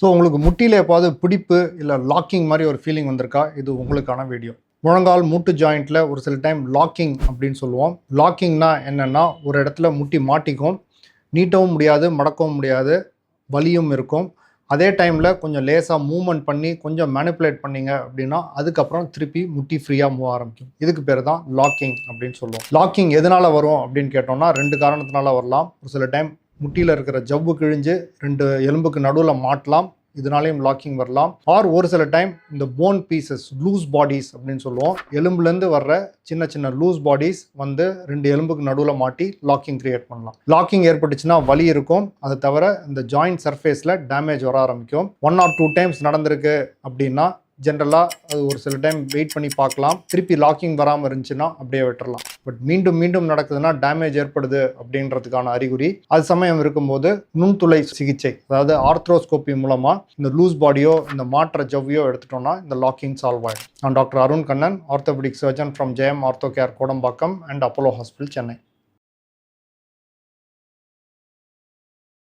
So உங்களுக்கு முட்டியில் எப்பாவது பிடிப்பு இல்லை லாக்கிங் மாதிரி ஒரு ஃபீலிங் வந்திருக்கா? இது உங்களுக்கான வீடியோ. முழங்கால் மூட்டு ஜாயிண்ட்டில் ஒரு சில டைம் லாக்கிங் அப்படின்னு சொல்லுவோம். லாக்கிங்னா என்னென்னா, ஒரு இடத்துல முட்டி மாட்டிக்கும், நீட்டவும் முடியாது, மடக்கவும் முடியாது, வலியும் இருக்கும். அதே டைமில் கொஞ்சம் லேசாக மூவ்மெண்ட் பண்ணி கொஞ்சம் மேனிப்புலேட் பண்ணிங்க அப்படின்னா அதுக்கப்புறம் திருப்பி முட்டி ஃப்ரீயாக மூவ் ஆரம்பிக்கும். இதுக்கு பேர் தான் லாக்கிங் அப்படின்னு சொல்லுவோம். லாக்கிங் எதனால் வரும் அப்படின்னு கேட்டோம்னா 2 காரணத்தினால வரலாம். ஒரு சில டைம் முட்டியில் இருக்கிற ஜவ்வு கிழிஞ்சு 2 எலும்புக்கு நடுவில் மாட்டலாம், இதனாலையும் லாக்கிங் வரலாம். ஆர் ஒரு சில டைம் இந்த போன் பீசஸ், லூஸ் பாடிஸ் அப்படின்னு சொல்லுவோம், எலும்புலேருந்து வர்ற சின்ன சின்ன லூஸ் பாடிஸ் வந்து 2 எலும்புக்கு நடுவில் மாட்டி லாக்கிங் கிரியேட் பண்ணலாம். லாக்கிங் ஏற்பட்டுச்சுன்னா வலி இருக்கும். அதை தவிர இந்த ஜாயிண்ட் சர்ஃபேஸில் டேமேஜ் வர ஆரம்பிக்கும். 1 or 2 டைம்ஸ் நடந்திருக்கு அப்படின்னா ஜென்ரலாக அது ஒரு சில டைம் வெயிட் பண்ணி பார்க்கலாம். திருப்பி லாக்கிங் வராமல் இருந்துச்சுன்னா அப்படியே விட்டுறலாம். பட் மீண்டும் மீண்டும் நடக்குதுன்னா டேமேஜ் ஏற்படுது அப்படின்றதுக்கான அறிகுறி. அது சமயம் இருக்கும்போது நுண்துளை சிகிச்சை, அதாவது ஆர்த்ரோஸ்கோபி மூலமாக இந்த லூஸ் பாடியோ இந்த மாற்ற ஜவ்வியோ எடுத்துட்டோம்னா இந்த லாக்கிங் சால்வ் ஆகிடும். நான் doctor Arun Kannan, orthopaedic surgeon from Jayam ortho care Kodambakkam and Apollo hospital, Chennai.